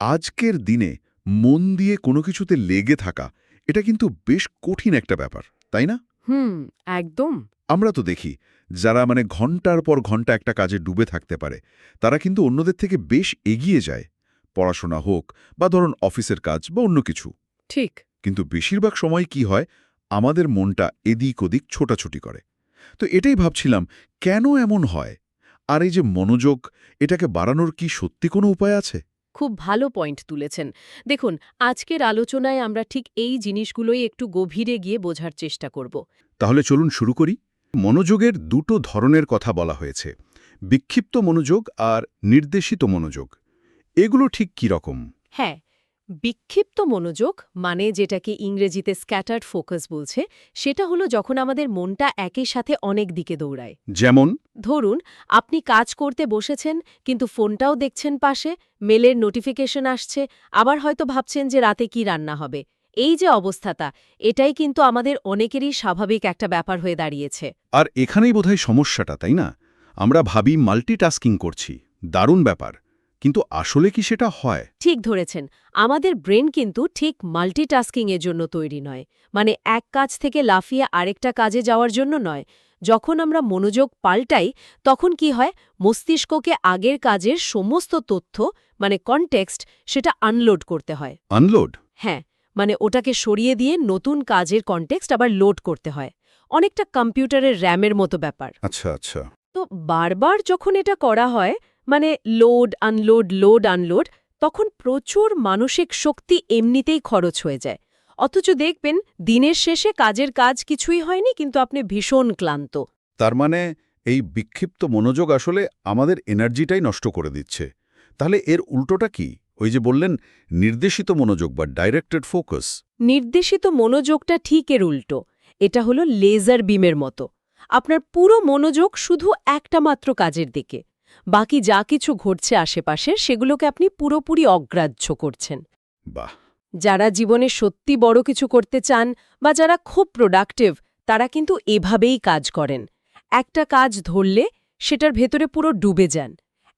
আজকের দিনে মন দিয়ে কোনো কিছুতে লেগে থাকা এটা কিন্তু বেশ কঠিন একটা ব্যাপার, তাই না? হুম, একদম। আমরা তো দেখি যারা ঘন্টার পর ঘন্টা একটা কাজে ডুবে থাকতে পারে তারা কিন্তু অন্যদের থেকে বেশ এগিয়ে যায়, পড়াশোনা হোক বা ধরুন অফিসের কাজ বা অন্য কিছু। ঠিক। কিন্তু বেশিরভাগ সময় কি হয়, আমাদের মনটা এদিক ওদিক ছোটাছুটি করে। তো এটাই ভাবছিলাম, কেন এমন হয়? আর এই যে মনোযোগ, এটাকে বাড়ানোর কি সত্যি কোনো উপায় আছে? খুব ভালো পয়েন্ট তুলেছেন। দেখুন, আজকের আলোচনায় আমরা ঠিক এই জিনিসগুলোই একটু গভীরে গিয়ে বোঝার চেষ্টা করব। তাহলে চলুন শুরু করি। মনোযোগের দুটো ধরনের কথা বলা হয়েছে, বিক্ষিপ্ত মনোযোগ আর নির্দেশিত মনোযোগ। এগুলো ঠিক কী রকম? হ্যাঁ, বিক্ষিপ্ত মনোযোগ মানে যেটাকে ইংরেজিতে স্ক্যাটার্ড ফোকাস বলছে, সেটা হলো যখন আমাদের মনটা একই সাথে অনেক দিকে দৌড়ায়। যেমন? ধরুন, আপনি কাজ করতে বসেছেন, কিন্তু ফোনটাও দেখছেন পাশে, মেলের নোটিফিকেশন আসছে, আবার হয়তো ভাবছেন যে রাতে কি রান্না হবে। এই যে অবস্থাটা, এটাই কিন্তু আমাদের অনেকেরই স্বাভাবিক একটা ব্যাপার হয়ে দাঁড়িয়েছে। আর এখানেই বোধহয় সমস্যাটা, তাই না? আমরা ভাবি মাল্টিটাস্কিং করছি, দারুণ ব্যাপার, কিন্তু আসলে কি সেটা হয়? ঠিক ধরেছেন, আমাদের ব্রেন কিন্তু ঠিক মাল্টিটাস্কিংয়ের জন্য তৈরি নয়। মানে এক কাজ থেকে লাফিয়ে আরেকটা কাজে যাওয়ার জন্য নয়। যখন আমরা মনোযোগ পাল্টাই, তখন কি হয়, মস্তিষ্ককে আগের কাজের সমস্ত তথ্য মানে কনটেক্সট সেটা আনলোড করতে হয়। আনলোড? হ্যাঁ, মানে ওটাকে সরিয়ে দিয়ে নতুন কাজের কনটেক্সট আবার লোড করতে হয়। অনেকটা কম্পিউটারের র্যামের মতো ব্যাপার। আচ্ছা আচ্ছা। তো বারবার যখন এটা করা হয়, মানে লোড আনলোড লোড আনলোড, তখন প্রচুর মানসিক শক্তি এমনিতেই খরচ হয়ে যায়। অথচ দেখবেন দিনের শেষে কাজের কাজ কিছুই হয়নি, কিন্তু আপনি ভীষণ ক্লান্ত। তার মানে এই বিক্ষিপ্ত মনোযোগ আসলে আমাদের এনার্জিটাই নষ্ট করে দিচ্ছে। তাহলে এর উল্টোটা কি? ওই যে বললেন নির্দেশিত মনোযোগ বা ডাইরেক্টেড ফোকাস। নির্দেশিত মনোযোগটা ঠিক এর উল্টো। এটা হলো লেজার বিমের মতো। আপনার পুরো মনোযোগ শুধু একটা মাত্র কাজের দিকে। বাকি যা কিছু ঘটছে আশেপাশে সেগুলোকে আপনি পুরোপুরি অগ্রাহ্য করছেন। বাহ! যারা জীবনে সত্যি বড় কিছু করতে চান বা যারা খুব প্রোডাক্টিভ, তারা কিন্তু এভাবেই কাজ করেন। একটা কাজ ধরলে সেটার ভেতরে পুরো ডুবে যান,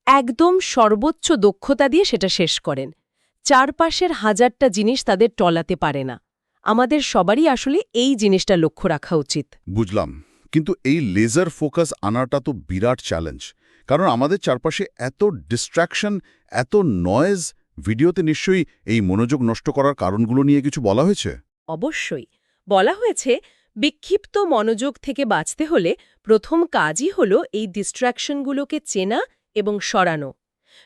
একদম সর্বোচ্চ দক্ষতা দিয়ে সেটা শেষ করেন। চারপাশের হাজারটা জিনিস তাদের টলাতে পারে না। আমাদের সবারই আসলে এই জিনিসটা লক্ষ্য রাখা উচিত। বুঝলাম। কিন্তু এই লেজার ফোকাস আনাটা তো বিরাট চ্যালেঞ্জ। কারণ আমাদের চারপাশে এত ডিস্ট্র্যাকশন, এত নয়েজ। ভিডিওতে নিশ্চয়ই এই মনোযোগ নষ্ট করার কারণগুলো নিয়ে কিছু বলা হয়েছে? অবশ্যই বলা হয়েছে, বিক্ষিপ্ত মনোযোগ থেকে বাঁচতে হলে প্রথম কাজই হল এই ডিস্ট্র্যাকশনগুলোকে চেনা এবং সরানো।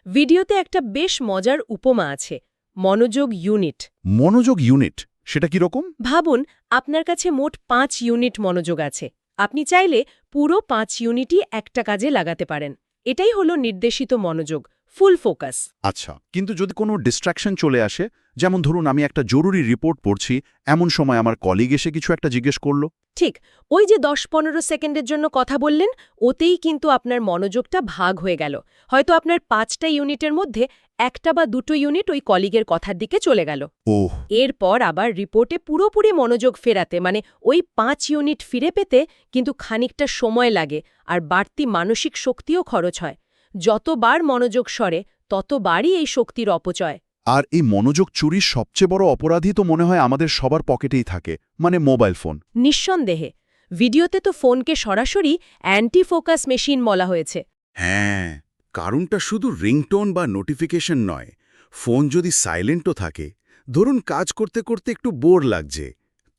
ভিডিওতে একটা বেশ মজার উপমা আছে, মনোযোগ ইউনিট। মনোযোগ ইউনিট? সেটা কি রকম? ভাবুন, আপনার কাছে মোট ৫ ইউনিট মনোযোগ আছে। আপনি চাইলে পুরো ৫ ইউনিটই একটা কাজে লাগাতে পারেন। এটাই হলো নির্দেশিত মনোযোগ, ফুল ফোকাস। আচ্ছা, কিন্তু যদি কোনো ডিস্ট্র্যাকশন চলে আসে, যেমন ধরুন আমি একটা জরুরি রিপোর্ট পড়ছি, এমন সময় আমার কলিগ এসে কিছু একটা জিজ্ঞেস করল। ঠিক, ওই যে ১০-১৫ সেকেন্ডের জন্য কথা বললেন, ওতেই কিন্তু আপনার মনোযোগটা ভাগ হয়ে গেল। হয়তো আপনার ৫টা ইউনিটের মধ্যে একটা বা দুটো ইউনিট ওই কলিগের কথার দিকে চলে গেল। ওহ! এরপর আবার রিপোর্টে পুরোপুরি মনোযোগ ফেরাতে, মানে ওই ৫ ইউনিট ফিরে পেতে কিন্তু খানিকটা সময় লাগে, আর বাড়তি মানসিক শক্তিও খরচ হয়। যতবার মনোযোগ সরে, ততবারই এই শক্তির অপচয়। আর এই মনোযোগ চুরির সবচেয়ে বড় অপরাধী তো মনে হয় আমাদের সবার পকেটেই থাকে, মানে মোবাইল ফোন। নিঃসন্দেহে। ভিডিওতে তো ফোনকে সরাসরি অ্যান্টি ফোকাস মেশিন বলা হয়েছে। হ্যাঁ, কারণটা শুধু রিংটোন বা নোটিফিকেশন নয়। ফোন যদি সাইলেন্টও থাকে, ধরুন কাজ করতে করতে একটু বোর লাগছে,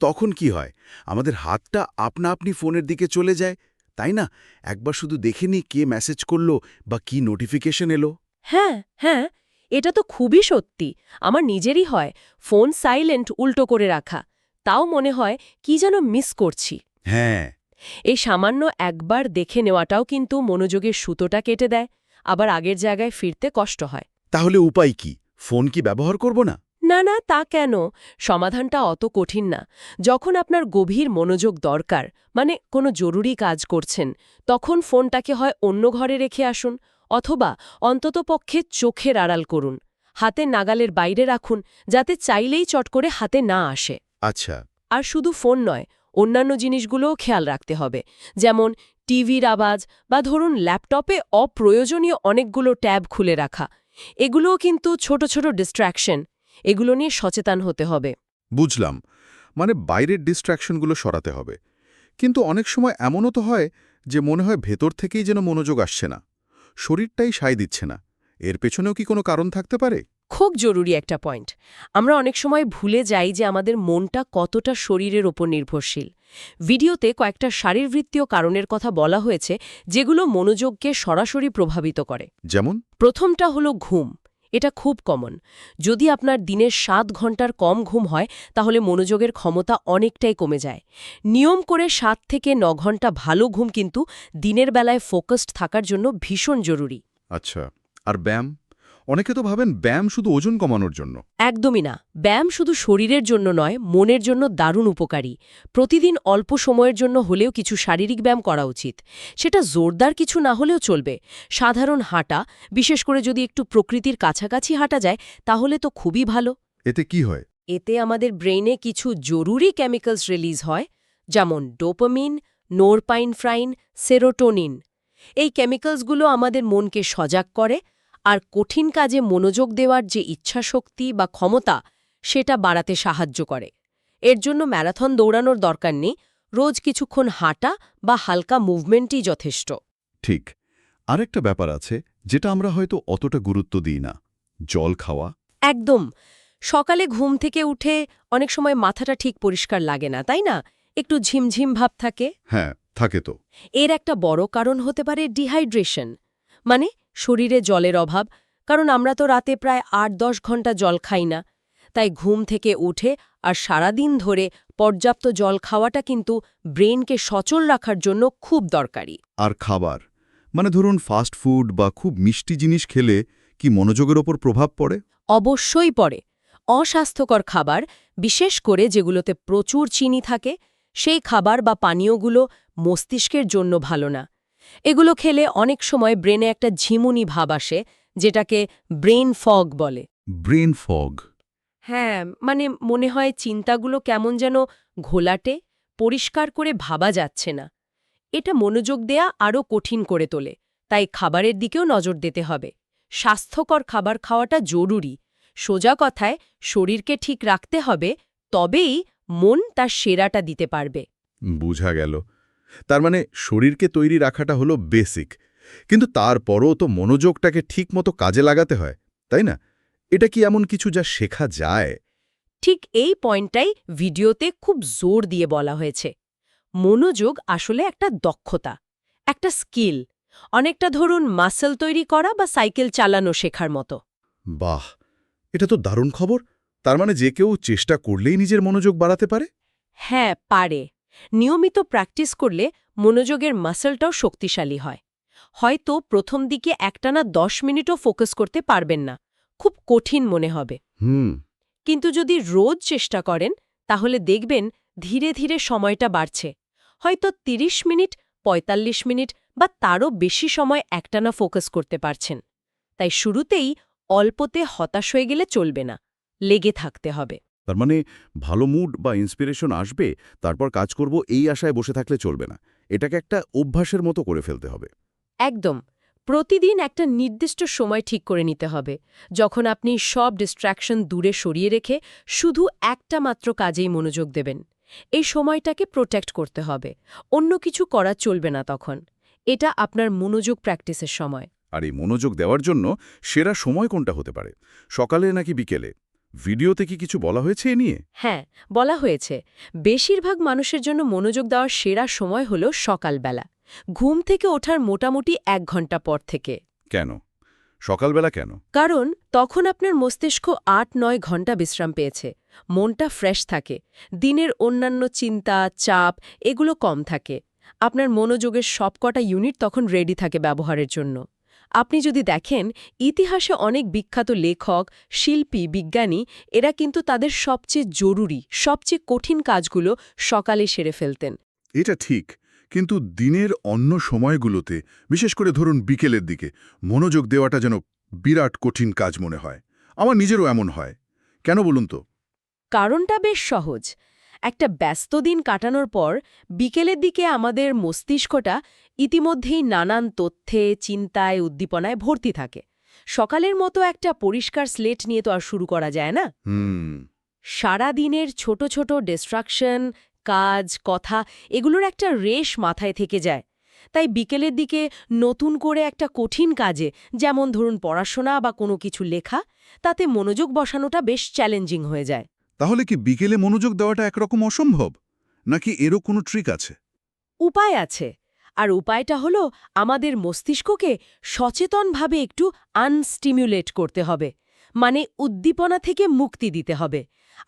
তখন কি হয়? আমাদের হাতটা আপনা আপনি ফোনের দিকে চলে যায়, তাই না? একবার শুধু দেখে নি কে মেসেজ করলো বা কি নোটিফিকেশন এলো। হ্যাঁ, হ্যাঁ, এটা তো খুবই সত্যি। আমার নিজেরই হয়, ফোন সাইলেন্ট উল্টো করে রাখা। তাও মনে হয় কি যেন মিস করছি। হ্যাঁ। এই সামান্য একবার দেখে নেওয়াটাও কিন্তু মনোযোগের সুতোটা কেটে দেয়, আবার আগের জায়গায় ফিরতে কষ্ট হয়। তাহলে উপায় কি? ফোন কি ব্যবহার করব না? না না, তা কেন? সমাধানটা অত কঠিন না। যখন আপনার গভীর মনোযোগ দরকার, মানে কোনো জরুরি কাজ করছেন, তখন ফোনটাকে হয় অন্য ঘরে রেখে আসুন, অথবা অন্ততপক্ষে চোখের আড়াল করুন। হাতের নাগালের বাইরে রাখুন, যাতে চাইলেই চট করে হাতে না আসে। আচ্ছা। আর শুধু ফোন নয়, অন্যান্য জিনিসগুলোও খেয়াল রাখতে হবে, যেমন টিভির আওয়াজ বা ধরুন ল্যাপটপে অপ্রয়োজনীয় অনেকগুলো ট্যাব খুলে রাখা। এগুলোও কিন্তু ছোট ছোট ডিস্ট্র্যাকশন, এগুলো নিয়ে সচেতন হতে হবে। বুঝলাম, মানে বাইরের ডিস্ট্র্যাকশনগুলো সরাতে হবে। কিন্তু অনেক সময় এমনও তো হয় যে মনে হয় ভেতর থেকেই যেন মনোযোগ আসছে না, শরীরটাই সায় দিচ্ছে না। এর পেছনেও কি কোনো কারণ থাকতে পারে? খুব জরুরি একটা পয়েন্ট। আমরা অনেক সময় ভুলে যাই যে আমাদের মনটা কতটা শরীরের ওপর নির্ভরশীল। ভিডিওতে কয়েকটা শারীরবৃত্তীয় কারণের কথা বলা হয়েছে যেগুলো মনোযোগকে সরাসরি প্রভাবিত করে। যেমন? প্রথমটা হলো ঘুম। এটা খুব কমন। যদি আপনার দিনের 7 ঘন্টার কম ঘুম হয় তাহলে মনোযোগের ক্ষমতা অনেকটাই কমে যায়। নিয়ম করে 7 থেকে 9 ঘন্টা ভালো ঘুম কিন্তু দিনের বেলায় ফোকাসড থাকার জন্য ভীষণ জরুরি। আচ্ছা, আর ব্যায়াম? অনেকে তো ভাবেন ব্যায়াম শুধু ওজন কমানোর জন্য। একদমই না। ব্যায়াম শুধু শরীরের জন্য নয়, মনের জন্য দারুণ উপকারী। প্রতিদিন অল্প সময়ের জন্য হলেও কিছু শারীরিক ব্যায়াম করা উচিত। সেটা জোরদার কিছু না হলেও চলবে। সাধারণ হাঁটা, বিশেষ করে যদি একটু প্রকৃতির কাছাকাছি হাঁটা যায়, তাহলে তো খুবই ভালো। এতে কি হয়? এতে আমাদের ব্রেইনে কিছু জরুরি কেমিক্যালস রিলিজ হয়, যেমন ডোপামিন, নোরপাইনফ্রাইন, সেরোটোনিন। এই কেমিক্যালসগুলো আমাদের মনকে সজাগ করে আর কঠিন কাজে মনোযোগ দেওয়ার যে ইচ্ছাশক্তি বা ক্ষমতা সেটা বাড়াতে সাহায্য করে। এর জন্য ম্যারাথন দৌড়ানোর দরকার নেই, রোজ কিছুক্ষণ হাঁটা বা হালকা মুভমেন্টই যথেষ্ট। ঠিক। আরেকটা ব্যাপার আছে যেটা আমরা হয়তো অতটা গুরুত্ব দিই না, জল খাওয়া। একদম। সকালে ঘুম থেকে উঠে অনেক সময় মাথাটা ঠিক পরিষ্কার লাগে না, তাই না? একটু ঝিমঝিম ভাব থাকে। হ্যাঁ, থাকে তো। এর একটা বড় কারণ হতে পারে ডিহাইড্রেশন, মানে শরীরে জলের অভাব। কারণ আমরা তো রাতে প্রায় ৮-১০ ঘন্টা জল খাই না। তাই ঘুম থেকে উঠে আর সারাদিন ধরে পর্যাপ্ত জল খাওয়াটা কিন্তু ব্রেনকে সচল রাখার জন্য খুব দরকারি। আর খাবার, মানে ধরুন ফাস্ট ফুড বা খুব মিষ্টি জিনিস খেলে কি মনোযোগের ওপর প্রভাব পড়ে? অবশ্যই পড়ে। অস্বাস্থ্যকর খাবার, বিশেষ করে যেগুলোতে প্রচুর চিনি থাকে, সেই খাবার বা পানীয়গুলো মস্তিষ্কের জন্য ভালো না। এগুলো খেলে অনেক সময় ব্রেনে একটা ঝিমুনি ভাব আসে, যেটাকে ব্রেন ফগ বলে। Brain fog? হ্যাঁ, মানে মনে হয় চিন্তাগুলো কেমন যেন ঘোলাটে, পরিষ্কার করে ভাবা যাচ্ছে না। এটা মনোযোগ দেয়া আরও কঠিন করে তোলে। তাই খাবারের দিকেও নজর দিতে হবে। স্বাস্থ্যকর খাবার খাওয়াটা জরুরি। সোজা কথায় শরীরকে ঠিক রাখতে হবে, তবেই মন তার সেরাটা দিতে পারবে। বুঝা গেল। তার মানে শরীরকে তৈরি রাখাটা হলো বেসিক, কিন্তু তারপরও তো মনোযোগটাকে ঠিকমতো কাজে লাগাতে হয়, তাই না? এটা কি এমন কিছু যা শেখা যায়? ঠিক এই পয়েন্টটাই ভিডিওতে খুব জোর দিয়ে বলা হয়েছে। মনোযোগ আসলে একটা দক্ষতা, একটা স্কিল। অনেকটা ধরুন মাসল তৈরি করা বা সাইকেল চালানো শেখার মতো। বাহ, এটা তো দারুণ খবর। তার মানে যে কেউ চেষ্টা করলেই নিজের মনোযোগ বাড়াতে পারে? হ্যাঁ, পারে। নিয়মিত প্র্যাকটিস করলে মনোযোগের মাসলটাও শক্তিশালী হয়। হয়তো প্রথম দিকে একটানা 10 মিনিটও ফোকাস করতে পারবেন না, খুব কঠিন মনে হবে। হুম। কিন্তু যদি রোজ চেষ্টা করেন তাহলে দেখবেন ধীরে ধীরে সময়টা বাড়ছে। হয়তো 30 মিনিট, 45 মিনিট বা তারও বেশি সময় একটানা ফোকাস করতে পারছেন। তাই শুরুতেই অল্পতে হতাশ হয়ে গেলে চলবে না, লেগে থাকতে হবে। তার মানে ভালো মুড বা ইন্সপিরেশন আসবে, তারপর কাজ করব এই আশায় বসে থাকলে চলবে না। এটাকে একটা অভ্যাসের মতো করে ফেলতে হবে। একদম। প্রতিদিন একটা নির্দিষ্ট সময় ঠিক করে নিতে হবে, যখন আপনি সব ডিস্ট্র্যাকশন দূরে সরিয়ে রেখে শুধু একটা মাত্র কাজেই মনোযোগ দেবেন। এই সময়টাকে প্রোটেক্ট করতে হবে, অন্য কিছু করা চলবে না তখন। এটা আপনার মনোযোগ প্র্যাকটিসের সময়। আর এই মনোযোগ দেওয়ার জন্য সেরা সময় কোনটা হতে পারে, সকালে নাকি বিকেলে? ভিডিওতে কি কিছু বলা হয়েছে এ নিয়ে? হ্যাঁ, বলা হয়েছে বেশিরভাগ মানুষের জন্য মনোযোগ দেওয়ার সেরা সময় হল সকালবেলা, ঘুম থেকে ওঠার মোটামুটি 1 ঘন্টা পর থেকে। কেন সকালবেলা, কেন? কারণ তখন আপনার মস্তিষ্ক ৮-৯ ঘন্টা বিশ্রাম পেয়েছে, মনটা ফ্রেশ থাকে, দিনের অন্যান্য চিন্তা, চাপ এগুলো কম থাকে। আপনার মনোযোগের সবকটা ইউনিট তখন রেডি থাকে ব্যবহারের জন্য। আপনি যদি দেখেন, ইতিহাসে অনেক বিখ্যাত লেখক, শিল্পী, বিজ্ঞানী এরা কিন্তু তাদের সবচেয়ে জরুরি, সবচেয়ে কঠিন কাজগুলো সকালে সেরে ফেলতেন। এটা ঠিক, কিন্তু দিনের অন্য সময়গুলোতে, বিশেষ করে ধরুন বিকেলের দিকে, মনোযোগ দেওয়াটা যেন বিরাট কঠিন কাজ মনে হয়। আমার নিজেরও এমন হয়। কেন বলুন তো? কারণটা বেশ সহজ। একটা ব্যস্ত দিন কাটানোর পর বিকেলের দিকে আমাদের মস্তিষ্কটা ইতিমধ্যেই নানান তথ্যে, চিন্তায়, উদ্দীপনায় ভর্তি থাকে। সকালের মতো একটা পরিষ্কার স্লেট নিয়ে তো আর শুরু করা যায় না। সারা দিনের ছোট ছোট ডিস্ট্রাকশন, কাজ, কথা এগুলোর একটা রেশ মাথায় থেকে যায়। তাই বিকেলের দিকে নতুন করে একটা কঠিন কাজে, যেমন ধরুন পড়াশোনা বা কোনো কিছু লেখা, তাতে মনোযোগ বসানোটা বেশ চ্যালেঞ্জিং হয়ে যায়। তাহলে কি বিকেলে মনোযোগ দেওয়াটা একরকম অসম্ভব, নাকি এরও কোনো ট্রিক আছে? উপায় আছে। আর উপায়টা হলো আমাদের মস্তিষ্ককে সচেতনভাবে একটু আনস্টিমুলেট করতে হবে, মানে উদ্দীপনা থেকে মুক্তি দিতে হবে।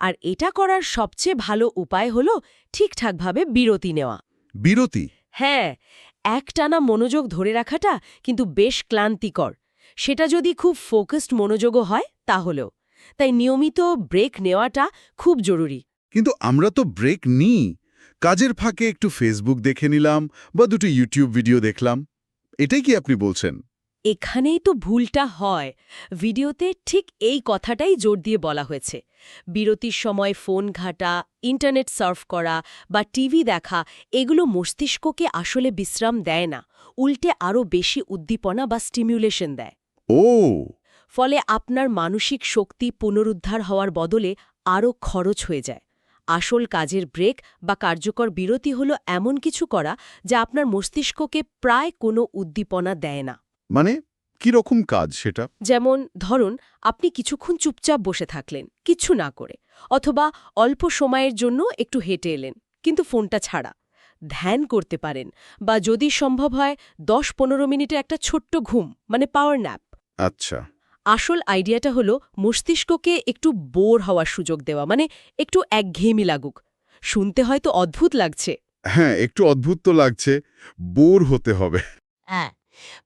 আর এটা করার সবচেয়ে ভালো উপায় হলো ঠিকঠাকভাবে বিরতি নেওয়া। বিরতি? হ্যাঁ, একটানা মনোযোগ ধরে রাখাটা কিন্তু বেশ ক্লান্তিকর। সেটা যদি খুব ফোকাসড মনোযোগও হয় তাহলেও। তাই নিয়মিত ব্রেক নেওয়াটা খুব জরুরি। কিন্তু আমরা তো ব্রেক নিই। কাজের ফাঁকে একটু ফেসবুক দেখে নিলাম বা দুটো ইউটিউব ভিডিও দেখলাম। এটাই কি আপনি বলছেন? এখানেই তো ভুলটা হয়। ভিডিওতে ঠিক এই কথাটাই জোর দিয়ে বলা হয়েছে। বিরতির সময় ফোন ঘাঁটা, ইন্টারনেট সার্ফ করা বা টিভি দেখা এগুলো মস্তিষ্ককে আসলে বিশ্রাম দেয় না, উল্টে আরও বেশি উদ্দীপনা বা স্টিমুলেশন দেয়। ও, ফলে আপনার মানসিক শক্তি পুনরুদ্ধার হওয়ার বদলে আরও খরচ হয়ে যায়। আসল কাজের ব্রেক বা কার্যকর বিরতি হলো এমন কিছু করা যা আপনার মস্তিষ্ককে প্রায় কোনো উদ্দীপনা দেয় না। মানে কি রকম কাজ সেটা? যেমন ধরুন, আপনি কিছুক্ষণ চুপচাপ বসে থাকলেন কিচ্ছু না করে, অথবা অল্প সময়ের জন্য একটু হেঁটে এলেন, কিন্তু ফোনটা ছাড়া। ধ্যান করতে পারেন, বা যদি সম্ভব হয় 10-15 মিনিটের একটা ছোট্ট ঘুম, মানে পাওয়ার ন্যাপ। আচ্ছা। আসল আইডিয়াটা হলো মস্তিষ্ককে একটু বোর হওয়ার সুযোগ দেওয়া, মানে একটু একঘেয়েমি লাগুক। শুনতে হয়তো অদ্ভুত লাগছে। হ্যাঁ, একটু অদ্ভুত তো লাগছে। বোর হতে হবে। হ্যাঁ,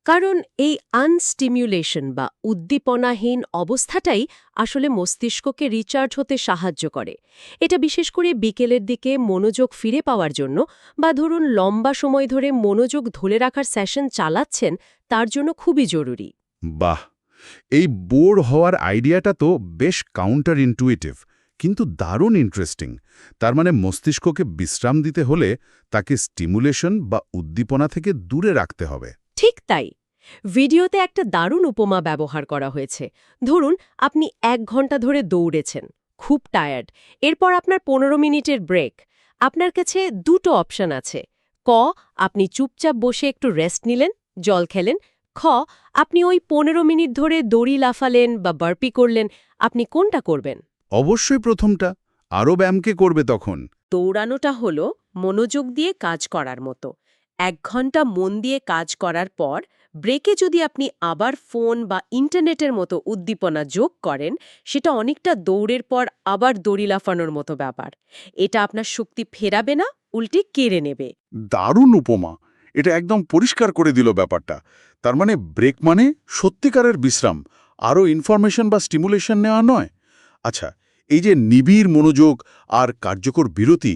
কারণ এই আনস্টিমুলেশন বা উদ্দীপনাহীন অবস্থাটাই আসলে মস্তিষ্ককে রিচার্জ হতে সাহায্য করে। এটা বিশেষ করে বিকেলের দিকে মনোযোগ ফিরে পাওয়ার জন্য, বা ধরুন লম্বা সময় ধরে মনোযোগ ধরে রাখার সেশন চালাচ্ছেন, তার জন্য খুবই জরুরি। বাহ, এই বোর হওয়ার আইডিয়াটা তো বেশ কাউন্টার ইনটুইটিভ, কিন্তু দারুণ ইন্টারেস্টিং। তার মানে মস্তিষ্ককে বিশ্রাম দিতে হলে তাকে স্টিমুলেশন বা উদ্দীপনা থেকে দূরে রাখতে হবে। ঠিক তাই। ভিডিওতে একটা দারুণ উপমা ব্যবহার করা হয়েছে। ধরুন, আপনি 1 ঘন্টা ধরে দৌড়েছেন, খুব টায়ার্ড। এরপর আপনার 15 মিনিটের ব্রেক। আপনার কাছে দুটো অপশন আছে। ক, আপনি চুপচাপ বসে একটু রেস্ট নিলেন, জল খেলেন। খ, আপনি ওই 15 মিনিট ধরে দড়ি লাফালেন বা বার্পি করলেন। আপনি কোনটা করবেন? অবশ্যই প্রথমটা। আরও ব্যায়ামকে করবে তখন। দৌড়ানোটা হলো মনোযোগ দিয়ে কাজ করার মতো। 1 ঘন্টা মন দিয়ে কাজ করার পর ব্রেকে যদি আপনি আবার ফোন বা ইন্টারনেটের মতো উদ্দীপনা যোগ করেন, সেটা অনেকটা দৌড়ের পর আবার দড়ি লাফানোর মতো ব্যাপার। এটা আপনার শক্তি ফেরাবে না, উল্টে কেড়ে নেবে। দারুণ উপমা। এটা একদম পরিষ্কার করে দিল ব্যাপারটা। তার মানে ব্রেক মানে সত্যিকারের বিশ্রাম, আরও ইনফরমেশন বা স্টিমুলেশন নেওয়া নয়। আচ্ছা, এই যে নিবিড় মনোযোগ আর কার্যকর বিরতি,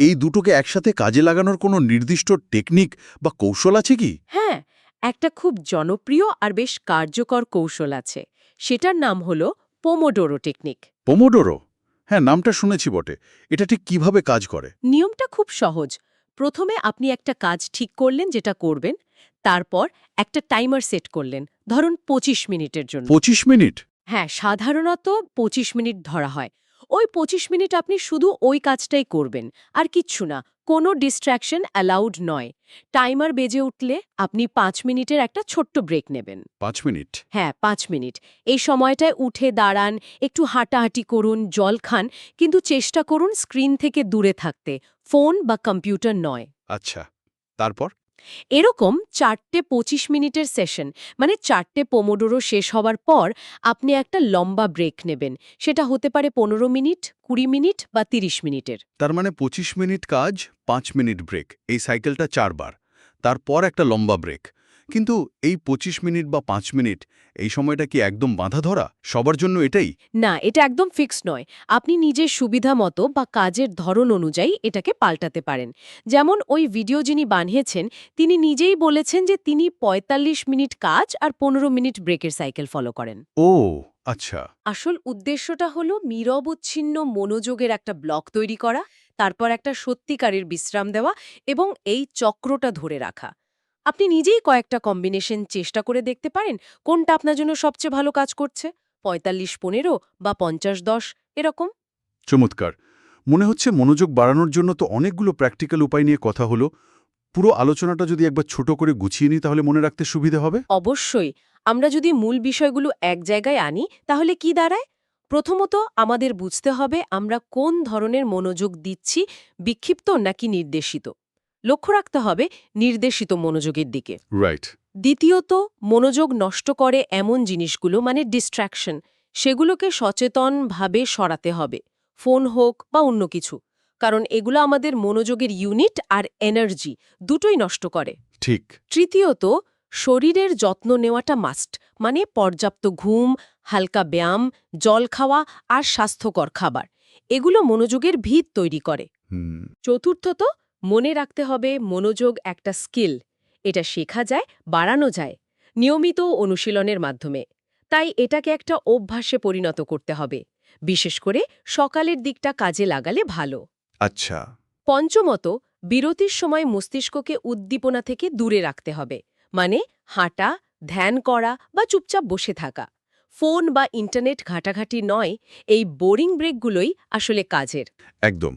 এই দুটোকে একসাথে কাজে লাগানোর কোনো নির্দিষ্ট টেকনিক বা কৌশল আছে কি? হ্যাঁ, একটা খুব জনপ্রিয় আর বেশ কার্যকর কৌশল আছে। সেটার নাম হলো পোমোডোরো টেকনিক। পোমোডোরো? হ্যাঁ, নামটা শুনেছি বটে। এটা ঠিক কিভাবে কাজ করে? নিয়মটা খুব সহজ। প্রথমে আপনি একটা কাজ ঠিক করলেন যেটা করবেন, তারপর একটা টাইমার সেট করলেন, ধরুন 25 মিনিটের জন্য। 25 মিনিট? হ্যাঁ, সাধারণত 25 মিনিট ধরা হয়। ওই 25 মিনিট আপনি শুধু ওই কাজটাই করবেন, আর কিচ্ছু না, কোনো ডিস্ট্র্যাকশন অ্যালাউড নয়। টাইমার বেজে উঠলে আপনি 5 মিনিটের একটা ছোট্ট ব্রেক নেবেন। 5 মিনিট? হ্যাঁ, 5 মিনিট। এই সময়টায় উঠে দাঁড়ান, একটু হাঁটাহাঁটি করুন, জল খান, কিন্তু চেষ্টা করুন স্ক্রিন থেকে দূরে থাকতে, ফোন বা কম্পিউটার নয়। আচ্ছা, তারপর? এরকম 4-25 মিনিটের সেশন, মানে 4টে পোমোডোরো শেষ হওয়ার পর আপনি একটা লম্বা ব্রেক নেবেন। সেটা হতে পারে 15 মিনিট, 20 মিনিট বা 30 মিনিটের। তার মানে 25 মিনিট কাজ, 5 মিনিট ব্রেক, এই সাইকেলটা 4 বার। তারপর একটা লম্বা ব্রেক। কিন্তু এই 25 মিনিট বা 5 মিনিট, এই সময়টা কি একদম বাঁধা ধরা? সবার জন্য এটাই? না, এটা একদম ফিক্স নয়। আপনি নিজের সুবিধা মতো বা কাজের ধরন অনুযায়ী এটাকে পাল্টাতে পারেন। যেমন ওই ভিডিও যিনি বানিয়েছেন, তিনি নিজেই বলেছেন যে তিনি 45 মিনিট কাজ আর 15 মিনিট ব্রেকের সাইকেল ফলো করেন। ও, আচ্ছা। আসল উদ্দেশ্যটা হলো নিরবচ্ছিন্ন মনোযোগের একটা ব্লক তৈরি করা, তারপর একটা সত্যিকারের বিশ্রাম দেওয়া এবং এই চক্রটা ধরে রাখা। আপনি নিজেই কয়েকটা কম্বিনেশন চেষ্টা করে দেখতে পারেন কোনটা আপনার জন্য সবচেয়ে ভালো কাজ করছে, ৪৫-১৫ বা ৫০-১০ এরকম। চমৎকার। মনে হচ্ছে মনোযোগ বাড়ানোর জন্য তো অনেকগুলো প্র্যাকটিক্যাল উপায় নিয়ে কথা হলো। পুরো আলোচনাটা যদি একবার ছোট করে গুছিয়ে নিই তাহলে মনে রাখতে সুবিধে হবে। অবশ্যই। আমরা যদি মূল বিষয়গুলো এক জায়গায় আনি তাহলে কি দাঁড়ায়? প্রথমত আমাদের বুঝতে হবে আমরা কোন ধরনের মনোযোগ দিচ্ছি, বিক্ষিপ্ত নাকি নির্দেশিত। লক্ষ্য রাখতে হবে নির্দেশিত মনোযোগের দিকে। রাইট। দ্বিতীয়ত মনোযোগ নষ্ট করে এমন জিনিসগুলো মানে ডিস্ট্র্যাকশন, সেগুলোকে সচেতনভাবে সরাতে হবে, ফোন হোক বা অন্য কিছু, কারণ এগুলো আমাদের মনোযোগের ইউনিট আর এনার্জি দুটোই নষ্ট করে। ঠিক। তৃতীয়ত শরীরের যত্ন নেওয়াটা মাস্ট, মানে পর্যাপ্ত ঘুম, হালকা ব্যায়াম, জল খাওয়া আর স্বাস্থ্যকর খাবার, এগুলো মনোযোগের ভিত তৈরি করে। চতুর্থত মনে রাখতে হবে মনোযোগ একটা স্কিল, এটা শেখা যায়, বাড়ানো যায় নিয়মিত অনুশীলনের মাধ্যমে। তাই এটাকে একটা অভ্যাসে পরিণত করতে হবে, বিশেষ করে সকালের দিকটা কাজে লাগালে ভালো। আচ্ছা। পঞ্চমত বিরতির সময় মস্তিষ্ককে উদ্দীপনা থেকে দূরে রাখতে হবে, মানে হাঁটা, ধ্যান করা বা চুপচাপ বসে থাকা। ফোন বা ইন্টারনেট ঘাটাঘাটি নয়, এই বোরিং ব্রেকগুলোই আসলে কাজের। একদম।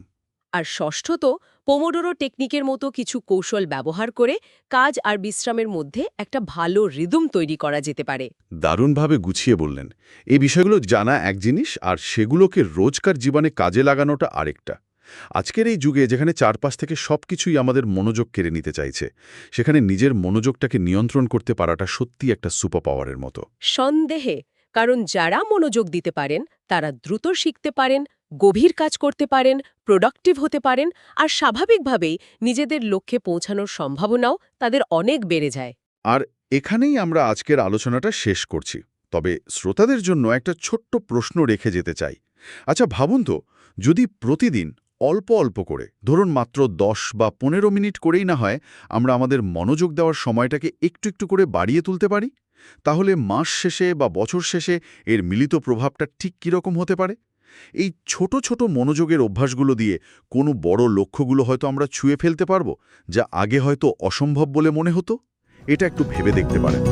আর ষষ্ঠত পোমোডোরো টেকনিকের মতো কিছু কৌশল ব্যবহার করে কাজ আর বিশ্রামের মধ্যে একটা ভালো রিদম তৈরি করা যেতে পারে। দারুণভাবে গুছিয়ে বললেন। এই বিষয়গুলো জানা এক জিনিস, আর সেগুলোকে রোজকার জীবনে কাজে লাগানোটা আরেকটা। আজকের এই যুগে যেখানে চারপাশ থেকে সবকিছুই আমাদের মনোযোগ কেড়ে নিতে চাইছে, সেখানে নিজের মনোযোগটাকে নিয়ন্ত্রণ করতে পারাটা সত্যি একটা সুপার পাওয়ারের মতো। সন্দেহে, কারণ যারা মনোযোগ দিতে পারেন তারা দ্রুত শিখতে পারেন, গভীর কাজ করতে পারেন, প্রোডাক্টিভ হতে পারেন, আর স্বাভাবিকভাবেই নিজেদের লক্ষ্যে পৌঁছানোর সম্ভাবনাও তাদের অনেক বেড়ে যায়। আর এখানেই আমরা আজকের আলোচনাটা শেষ করছি। তবে শ্রোতাদের জন্য একটা ছোট্ট প্রশ্ন রেখে যেতে চাই। আচ্ছা ভাবুন তো, যদি প্রতিদিন অল্প অল্প করে, ধরুন মাত্র 10 বা 15 মিনিট করেই না হয়, আমরা আমাদের মনোযোগ দেওয়ার সময়টাকে একটু একটু করে বাড়িয়ে তুলতে পারি, তাহলে মাস শেষে বা বছর শেষে এর মিলিত প্রভাবটা ঠিক কীরকম হতে পারে? এই ছোট ছোট মনোযোগের অভ্যাসগুলো দিয়ে কোনো বড় লক্ষ্যগুলো হয়তো আমরা ছুঁয়ে ফেলতে পারবো, যা আগে হয়তো অসম্ভব বলে মনে হতো। এটা একটু ভেবে দেখতে পারেন।